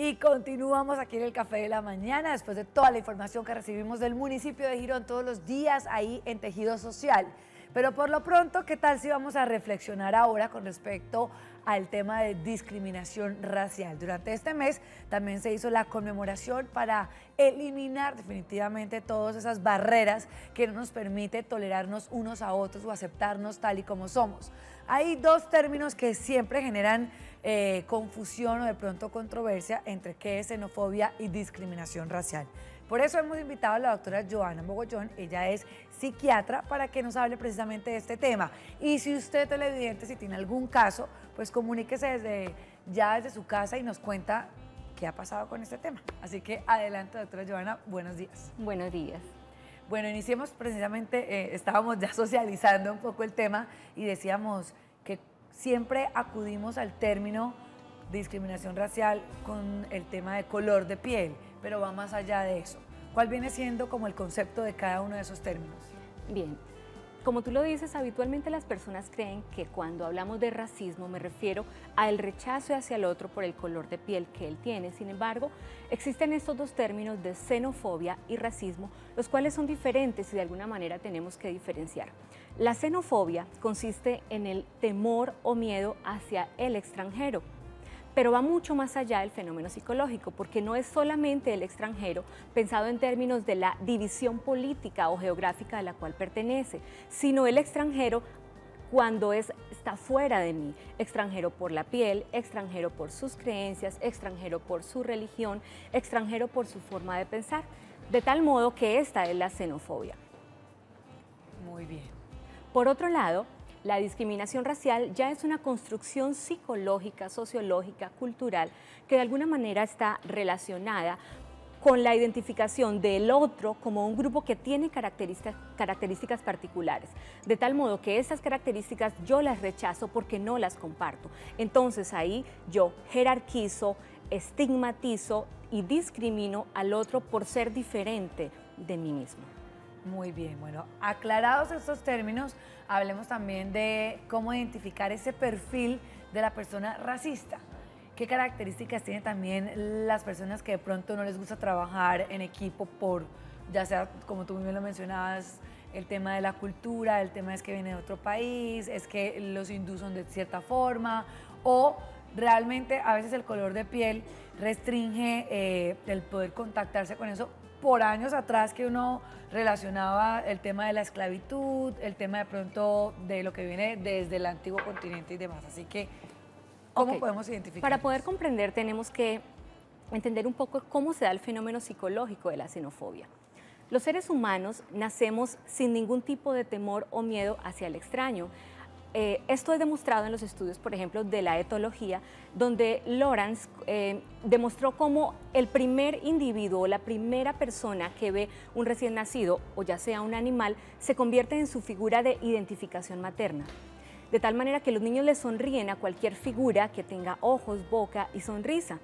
Y continuamos aquí en el Café de la Mañana, después de toda la información que recibimos del municipio de Girón todos los días ahí en Tejido Social. Pero por lo pronto, ¿qué tal si vamos a reflexionar ahora con respecto al tema de discriminación racial? Durante este mes también se hizo la conmemoración para eliminar definitivamente todas esas barreras que no nos permite tolerarnos unos a otros o aceptarnos tal y como somos. Hay dos términos que siempre generan confusión o de pronto controversia entre qué es xenofobia y discriminación racial. Por eso hemos invitado a la doctora Joana Mogollón, ella es psiquiatra, para que nos hable precisamente de este tema. Y si usted, televidente, si tiene algún caso, pues comuníquese desde su casa y nos cuenta qué ha pasado con este tema. Así que adelante, doctora Joana, buenos días. Buenos días. Bueno, iniciemos precisamente, estábamos ya socializando un poco el tema y decíamos que siempre acudimos al término discriminación racial con el tema de color de piel, pero va más allá de eso. ¿Cuál viene siendo como el concepto de cada uno de esos términos? Bien, como tú lo dices, habitualmente las personas creen que cuando hablamos de racismo me refiero al rechazo hacia el otro por el color de piel que él tiene. Sin embargo, existen estos dos términos de xenofobia y racismo, los cuales son diferentes y de alguna manera tenemos que diferenciar. La xenofobia consiste en el temor o miedo hacia el extranjero, pero va mucho más allá del fenómeno psicológico, porque no es solamente el extranjero pensado en términos de la división política o geográfica a la cual pertenece, sino el extranjero cuando está fuera de mí, extranjero por la piel, extranjero por sus creencias, extranjero por su religión, extranjero por su forma de pensar, de tal modo que esta es la xenofobia. Muy bien. Por otro lado, la discriminación racial ya es una construcción psicológica, sociológica, cultural, que de alguna manera está relacionada con la identificación del otro como un grupo que tiene características particulares, de tal modo que esas características yo las rechazo porque no las comparto. Entonces ahí yo jerarquizo, estigmatizo y discrimino al otro por ser diferente de mí mismo. Muy bien, bueno, aclarados estos términos, hablemos también de cómo identificar ese perfil de la persona racista. ¿Qué características tienen también las personas que de pronto no les gusta trabajar en equipo por, ya sea, como tú mismo lo mencionabas, el tema de la cultura, el tema es que viene de otro país, es que los hindúes son de cierta forma, o realmente a veces el color de piel restringe el poder contactarse con eso? Por años atrás que uno relacionaba el tema de la esclavitud, el tema de pronto de lo que viene desde el antiguo continente y demás. Así que, ¿cómo podemos identificar? Para poder comprender tenemos que entender un poco cómo se da el fenómeno psicológico de la xenofobia. Los seres humanos nacemos sin ningún tipo de temor o miedo hacia el extraño. Esto es demostrado en los estudios, por ejemplo, de la etología, donde Lawrence demostró cómo el primer individuo, la primera persona que ve un recién nacido, o ya sea un animal, se convierte en su figura de identificación materna. De tal manera que los niños le sonríen a cualquier figura que tenga ojos, boca y sonrisa,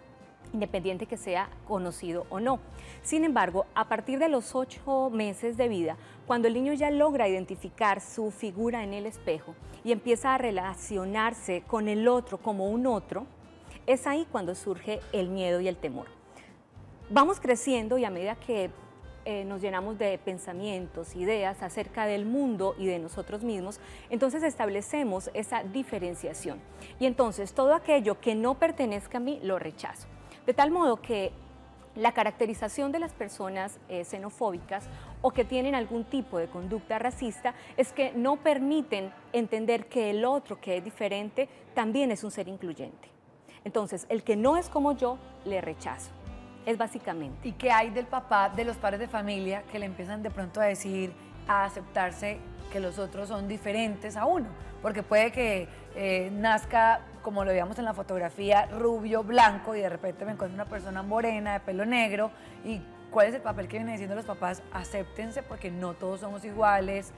independiente que sea conocido o no. Sin embargo, a partir de los 8 meses de vida, cuando el niño ya logra identificar su figura en el espejo y empieza a relacionarse con el otro como un otro, es ahí cuando surge el miedo y el temor. Vamos creciendo y a medida que nos llenamos de pensamientos, ideas acerca del mundo y de nosotros mismos, entonces establecemos esa diferenciación. Y entonces todo aquello que no pertenezca a mí lo rechazo. De tal modo que la caracterización de las personas xenofóbicas o que tienen algún tipo de conducta racista es que no permiten entender que el otro, que es diferente, también es un ser incluyente. Entonces, el que no es como yo, le rechazo. Es básicamente. ¿Y qué hay del papá, de los padres de familia que le empiezan de pronto a decir, a aceptarse que los otros son diferentes a uno? Porque puede que nazca, como lo veíamos en la fotografía, rubio, blanco, y de repente me encuentro una persona morena, de pelo negro, y ¿cuál es el papel que vienen diciendo los papás? Acéptense porque no todos somos iguales,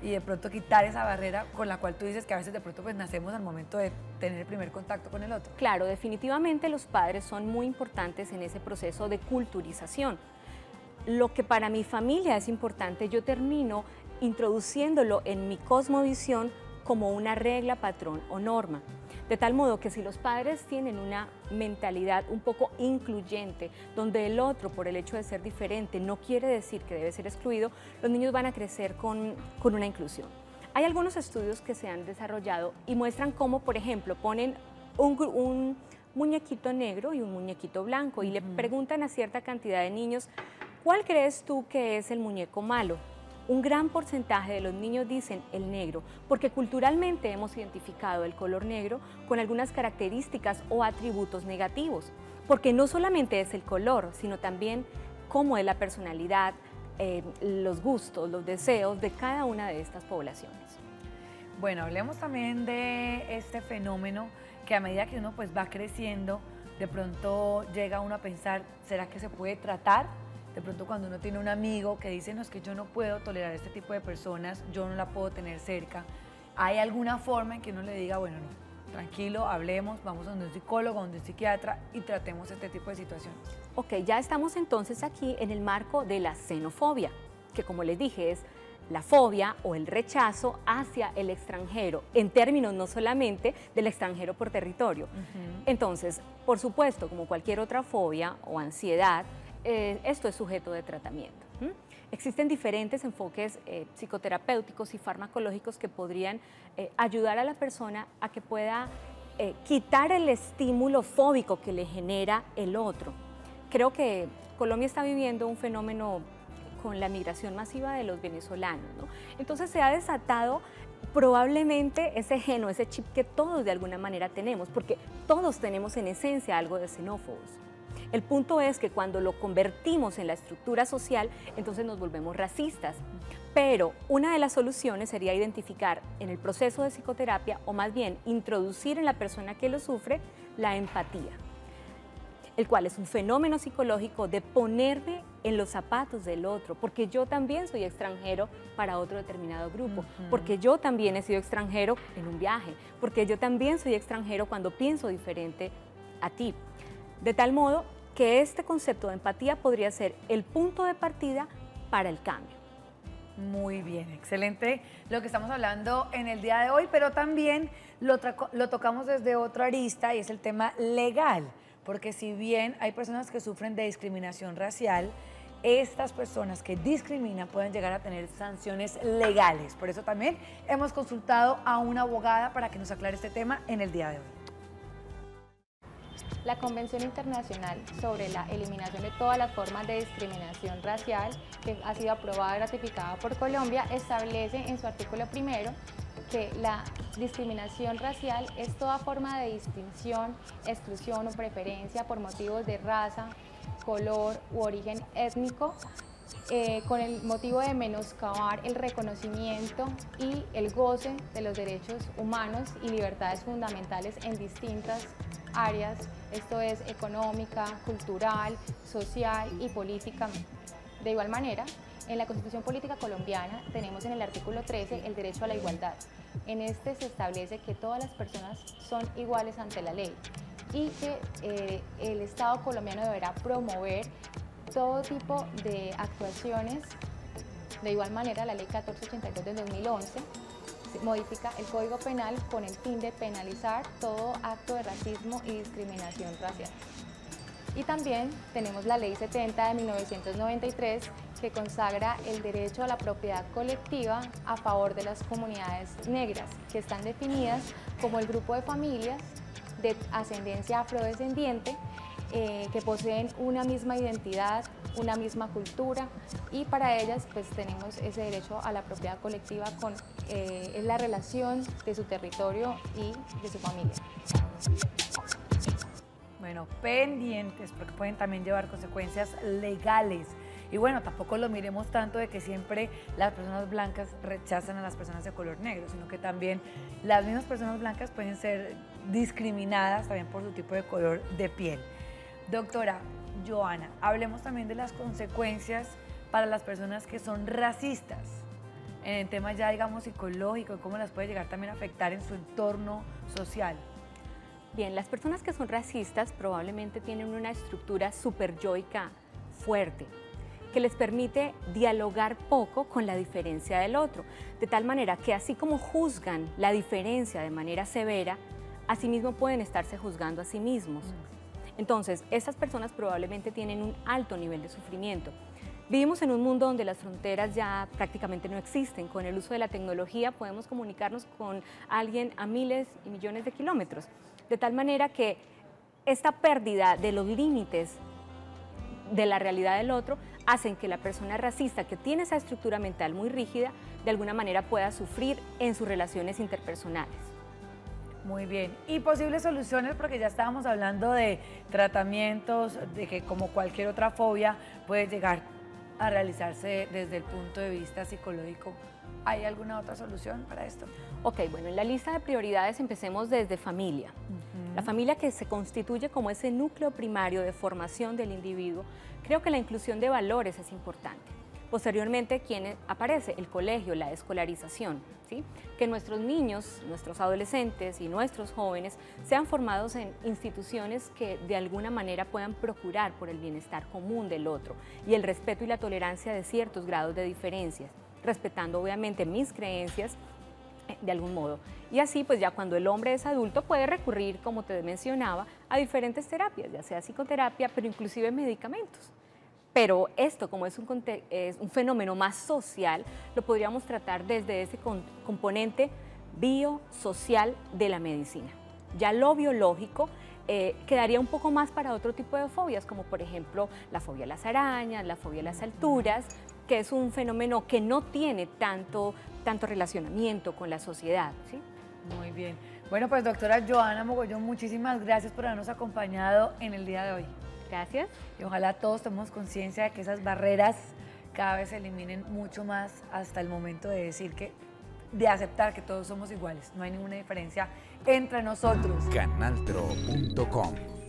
y de pronto quitar esa barrera con la cual tú dices que a veces de pronto pues nacemos al momento de tener el primer contacto con el otro. Claro, definitivamente los padres son muy importantes en ese proceso de culturización. Lo que para mi familia es importante, yo termino introduciéndolo en mi cosmovisión como una regla, patrón o norma. De tal modo que si los padres tienen una mentalidad un poco incluyente, donde el otro, por el hecho de ser diferente, no quiere decir que debe ser excluido, los niños van a crecer con una inclusión. Hay algunos estudios que se han desarrollado y muestran cómo, por ejemplo, ponen un muñequito negro y un muñequito blanco y le preguntan a cierta cantidad de niños, ¿cuál crees tú que es el muñeco malo? Un gran porcentaje de los niños dicen el negro, porque culturalmente hemos identificado el color negro con algunas características o atributos negativos, porque no solamente es el color, sino también cómo es la personalidad, los gustos, los deseos de cada una de estas poblaciones. Bueno, hablemos también de este fenómeno que a medida que uno pues va creciendo, de pronto llega uno a pensar, ¿será que se puede tratar? De pronto cuando uno tiene un amigo que dice, no, es que yo no puedo tolerar este tipo de personas, yo no la puedo tener cerca, ¿hay alguna forma en que uno le diga, bueno, no, tranquilo, hablemos, vamos a donde un psicólogo, donde un psiquiatra y tratemos este tipo de situaciones? Ok, ya estamos entonces aquí en el marco de la xenofobia, que como les dije es la fobia o el rechazo hacia el extranjero, en términos no solamente del extranjero por territorio. Entonces, por supuesto, como cualquier otra fobia o ansiedad, esto es sujeto de tratamiento. Existen diferentes enfoques psicoterapéuticos y farmacológicos que podrían ayudar a la persona a que pueda quitar el estímulo fóbico que le genera el otro. Creo que Colombia está viviendo un fenómeno con la migración masiva de los venezolanos, ¿no? Entonces se ha desatado probablemente ese gen o ese chip que todos de alguna manera tenemos, porque todos tenemos en esencia algo de xenófobos. El punto es que cuando lo convertimos en la estructura social, entonces nos volvemos racistas. Pero una de las soluciones sería identificar en el proceso de psicoterapia, o más bien introducir en la persona que lo sufre, la empatía, el cual es un fenómeno psicológico de ponerme en los zapatos del otro, porque yo también soy extranjero para otro determinado grupo, porque yo también he sido extranjero en un viaje, porque yo también soy extranjero cuando pienso diferente a ti. De tal modo que este concepto de empatía podría ser el punto de partida para el cambio. Muy bien, excelente lo que estamos hablando en el día de hoy, pero también lo tocamos desde otra arista y es el tema legal, porque si bien hay personas que sufren de discriminación racial, estas personas que discriminan pueden llegar a tener sanciones legales. Por eso también hemos consultado a una abogada para que nos aclare este tema en el día de hoy. La Convención Internacional sobre la Eliminación de todas las formas de discriminación racial, que ha sido aprobada y ratificada por Colombia, establece en su artículo primero que la discriminación racial es toda forma de distinción, exclusión o preferencia por motivos de raza, color u origen étnico, con el motivo de menoscabar el reconocimiento y el goce de los derechos humanos y libertades fundamentales en distintas áreas, esto es económica, cultural, social y políticamente. De igual manera, en la Constitución Política Colombiana tenemos en el artículo 13 el derecho a la igualdad. En este se establece que todas las personas son iguales ante la ley y que el Estado colombiano deberá promover todo tipo de actuaciones. De igual manera, la Ley 1482 del 2011 modifica el Código Penal con el fin de penalizar todo acto de racismo y discriminación racial. Y también tenemos la Ley 70 de 1993 que consagra el derecho a la propiedad colectiva a favor de las comunidades negras, que están definidas como el grupo de familias de ascendencia afrodescendiente que poseen una misma identidad, una misma cultura, y para ellas pues tenemos ese derecho a la propiedad colectiva con es la relación de su territorio y de su familia. Bueno, pendientes, porque pueden también llevar consecuencias legales. Y bueno, tampoco lo miremos tanto de que siempre las personas blancas rechazan a las personas de color negro, sino que también las mismas personas blancas pueden ser discriminadas también por su tipo de color de piel. Doctora Joana, hablemos también de las consecuencias para las personas que son racistas, en el tema ya digamos psicológico, y cómo las puede llegar también a afectar en su entorno social. Bien, las personas que son racistas probablemente tienen una estructura superyoica fuerte, que les permite dialogar poco con la diferencia del otro, de tal manera que así como juzgan la diferencia de manera severa, asimismo pueden estarse juzgando a sí mismos. Entonces, estas personas probablemente tienen un alto nivel de sufrimiento. Vivimos en un mundo donde las fronteras ya prácticamente no existen. Con el uso de la tecnología podemos comunicarnos con alguien a miles y millones de kilómetros. De tal manera que esta pérdida de los límites de la realidad del otro hacen que la persona racista, que tiene esa estructura mental muy rígida, de alguna manera pueda sufrir en sus relaciones interpersonales. Muy bien. Y posibles soluciones, porque ya estábamos hablando de tratamientos, de que como cualquier otra fobia puede llegar a realizarse desde el punto de vista psicológico. ¿Hay alguna otra solución para esto? Ok, bueno, en la lista de prioridades empecemos desde familia. La familia, que se constituye como ese núcleo primario de formación del individuo. Creo que la inclusión de valores es importante. Posteriormente, ¿quién aparece? El colegio, la escolarización, ¿sí? Que nuestros niños, nuestros adolescentes y nuestros jóvenes sean formados en instituciones que de alguna manera puedan procurar por el bienestar común del otro y el respeto y la tolerancia de ciertos grados de diferencias, respetando obviamente mis creencias de algún modo. Y así, pues ya cuando el hombre es adulto puede recurrir, como te mencionaba, a diferentes terapias, ya sea psicoterapia, pero inclusive medicamentos. Pero esto, como es un fenómeno más social, lo podríamos tratar desde ese componente biosocial de la medicina. Ya lo biológico quedaría un poco más para otro tipo de fobias, como por ejemplo la fobia a las arañas, la fobia a las alturas, que es un fenómeno que no tiene tanto relacionamiento con la sociedad, ¿sí? Muy bien. Bueno, pues doctora Johanna Mogollón, muchísimas gracias por habernos acompañado en el día de hoy. Gracias. Y ojalá todos tomemos conciencia de que esas barreras cada vez se eliminen mucho más hasta el momento de decir de aceptar que todos somos iguales. No hay ninguna diferencia entre nosotros. Canaltro.com